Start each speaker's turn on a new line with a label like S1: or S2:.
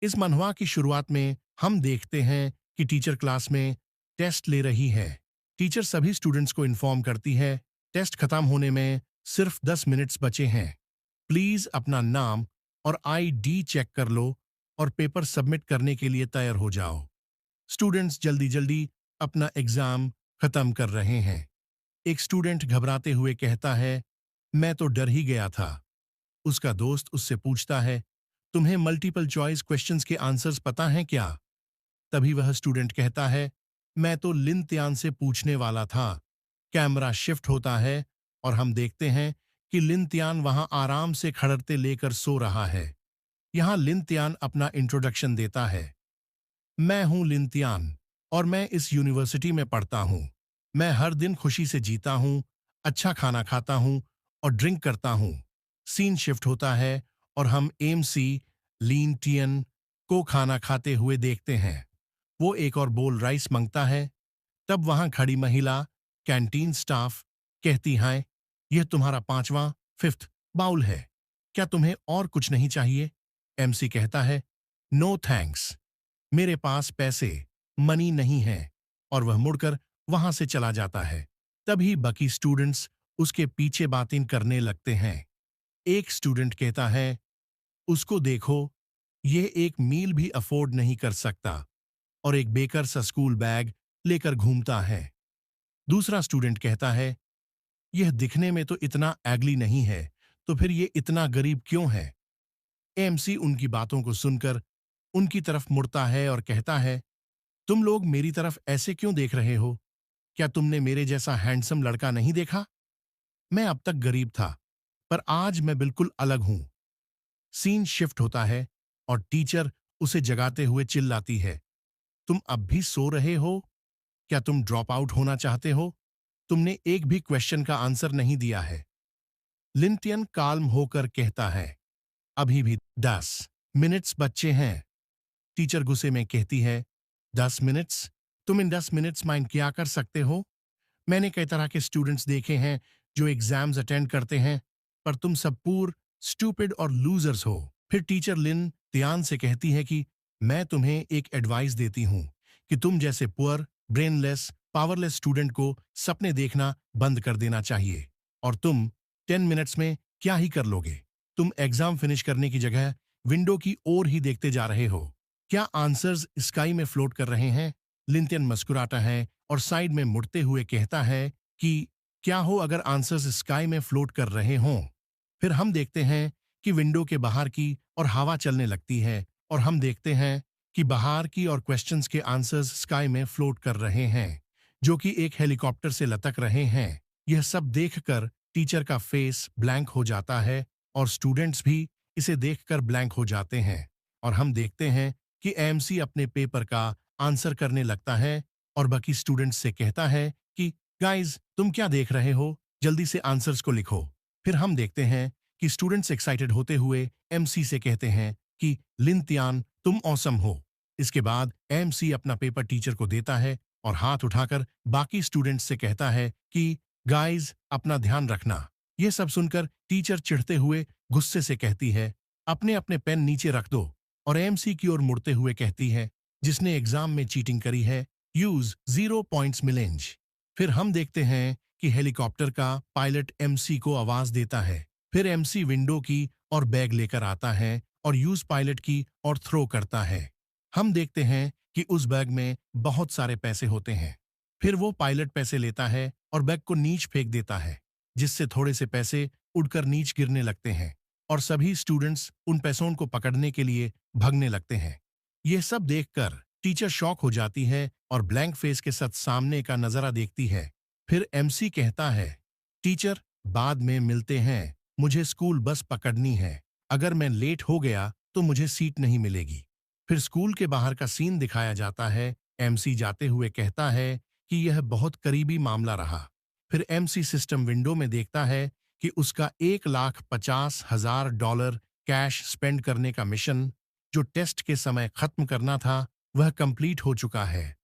S1: इस मनहवा की शुरुआत में हम देखते हैं कि टीचर क्लास में टेस्ट ले रही है। टीचर सभी स्टूडेंट्स को इन्फॉर्म करती है, टेस्ट खत्म होने में सिर्फ 10 मिनट्स बचे हैं। प्लीज अपना नाम और आईडी चेक कर लो और पेपर सबमिट करने के लिए तैयार हो जाओ। स्टूडेंट्स जल्दी जल्दी अपना एग्जाम खत्म कर रहे हैं। एक स्टूडेंट घबराते हुए कहता है, मैं तो डर ही गया था। उसका दोस्त उससे पूछता है, तुम्हें मल्टीपल चॉइस क्वेश्चंस के आंसर्स पता हैं क्या? तभी वह स्टूडेंट कहता है, मैं तो लिन त्यान से पूछने वाला था। कैमरा शिफ्ट होता है और हम देखते हैं कि लिन त्यान वहां आराम से खड़रते लेकर सो रहा है। यहां लिन त्यान अपना इंट्रोडक्शन देता है। मैं हूं लिन त्यान और मैं इस यूनिवर्सिटी में पढ़ता हूं। मैं हर दिन खुशी से जीता हूं, अच्छा खाना खाता हूं और ड्रिंक करता हूं। सीन शिफ्ट होता है और हम एमसी लीन टियन को खाना खाते हुए देखते हैं। वो एक और बोल राइस मांगता है। तब वहां खड़ी महिला, कैंटीन स्टाफ, कहती है, यह तुम्हारा पांचवा फिफ्थ बाउल है। क्या तुम्हें और कुछ नहीं चाहिए? एमसी कहता है, नो थैंक्स, मेरे पास पैसे मनी नहीं है, और वह मुड़कर वहां से चला जाता है। तभी बाकी स्टूडेंट्स उसके पीछे बातें करने लगते हैं। एक स्टूडेंट कहता है, उसको देखो, यह एक मील भी अफोर्ड नहीं कर सकता और एक बेकर सा स्कूल बैग लेकर घूमता है। दूसरा स्टूडेंट कहता है, यह दिखने में तो इतना एगली नहीं है, तो फिर ये इतना गरीब क्यों है? एमसी उनकी बातों को सुनकर उनकी तरफ मुड़ता है और कहता है, तुम लोग मेरी तरफ ऐसे क्यों देख रहे हो? क्या तुमने मेरे जैसा हैंडसम लड़का नहीं देखा? मैं अब तक गरीब था, पर आज मैं बिल्कुल अलग हूं। सीन शिफ्ट होता है और टीचर उसे जगाते हुए चिल्लाती है, तुम अब भी सो रहे हो? क्या तुम ड्रॉप आउट होना चाहते हो? तुमने एक भी क्वेश्चन का आंसर नहीं दिया है। लिंटियन काल्म होकर कहता है, अभी भी 10 मिनट्स बच्चे हैं। टीचर गुस्से में कहती है, 10 मिनट्स? तुम इन 10 मिनट्स माइंड क्या कर सकते हो? मैंने कई तरह के स्टूडेंट्स देखे हैं जो एग्जाम्स अटेंड करते हैं, पर तुम सब पूर स्टूपिड और लूजर्स हो। फिर टीचर लिन त्यान से कहती है कि मैं तुम्हें एक एडवाइस देती हूं कि तुम जैसे पुअर, ब्रेनलेस, पावरलेस स्टूडेंट को सपने देखना बंद कर देना चाहिए। और तुम 10 मिनट्स में क्या ही कर लोगे? तुम एग्जाम फिनिश करने की जगह विंडो की ओर ही देखते जा रहे हो। क्या आंसर्स स्काई में फ्लोट कर रहे हैं? लिंटियन मुस्कुराता है और साइड में मुड़ते हुए कहता है कि क्या हो अगर आंसर्स स्काई में फ्लोट कर रहे हों? फिर हम देखते हैं कि विंडो के बाहर की और हवा चलने लगती है और हम देखते हैं कि बाहर की और क्वेश्चंस के आंसर्स स्काई में फ्लोट कर रहे हैं, जो कि एक हेलीकॉप्टर से लटक रहे हैं। यह सब देखकर टीचर का फेस ब्लैंक हो जाता है और स्टूडेंट्स भी इसे देखकर ब्लैंक हो जाते हैं। और हम देखते हैं कि एमसी अपने पेपर का आंसर करने लगता है और बाकी स्टूडेंट्स से कहता है कि गाइज, तुम क्या देख रहे हो? जल्दी से आंसर्स को लिखो। फिर हम देखते हैं कि स्टूडेंट्स एक्साइटेड होते हुए एमसी से कहते हैं कि लिन त्यान, तुम औसम हो। इसके बाद एमसी अपना पेपर टीचर को देता है और हाथ उठाकर बाकी स्टूडेंट्स से कहता है कि गाइज, अपना ध्यान रखना। यह सब सुनकर टीचर चिढ़ते हुए गुस्से से कहती है, अपने अपने पेन नीचे रख दो, और एमसी की ओर मुड़ते हुए कहती है, जिसने एग्जाम में चीटिंग करी है, यूज 0 पॉइंट्स मिलेंज। फिर हम देखते हैं कि हेलीकॉप्टर का पायलट एमसी को आवाज देता है। फिर एमसी विंडो की और बैग लेकर आता है और यूज पायलट की और थ्रो करता है। हम देखते हैं कि उस बैग में बहुत सारे पैसे होते हैं। फिर वो पायलट पैसे लेता है और बैग को नीच फेंक देता है, जिससे थोड़े से पैसे उड़कर नीच गिरने लगते हैं और सभी स्टूडेंट्स उन पैसों को पकड़ने के लिए भागने लगते हैं। यह सब देखकर टीचर शॉक हो जाती है और ब्लैंक फेस के साथ सामने का नजारा देखती है। फिर एमसी कहता है, टीचर, बाद में मिलते हैं, मुझे स्कूल बस पकड़नी है। अगर मैं लेट हो गया तो मुझे सीट नहीं मिलेगी। फिर स्कूल के बाहर का सीन दिखाया जाता है। एमसी जाते हुए कहता है कि यह बहुत करीबी मामला रहा। फिर एमसी सिस्टम विंडो में देखता है कि उसका $1,50,000 कैश स्पेंड करने का मिशन, जो टेस्ट के समय खत्म करना था, वह कंप्लीट हो चुका है।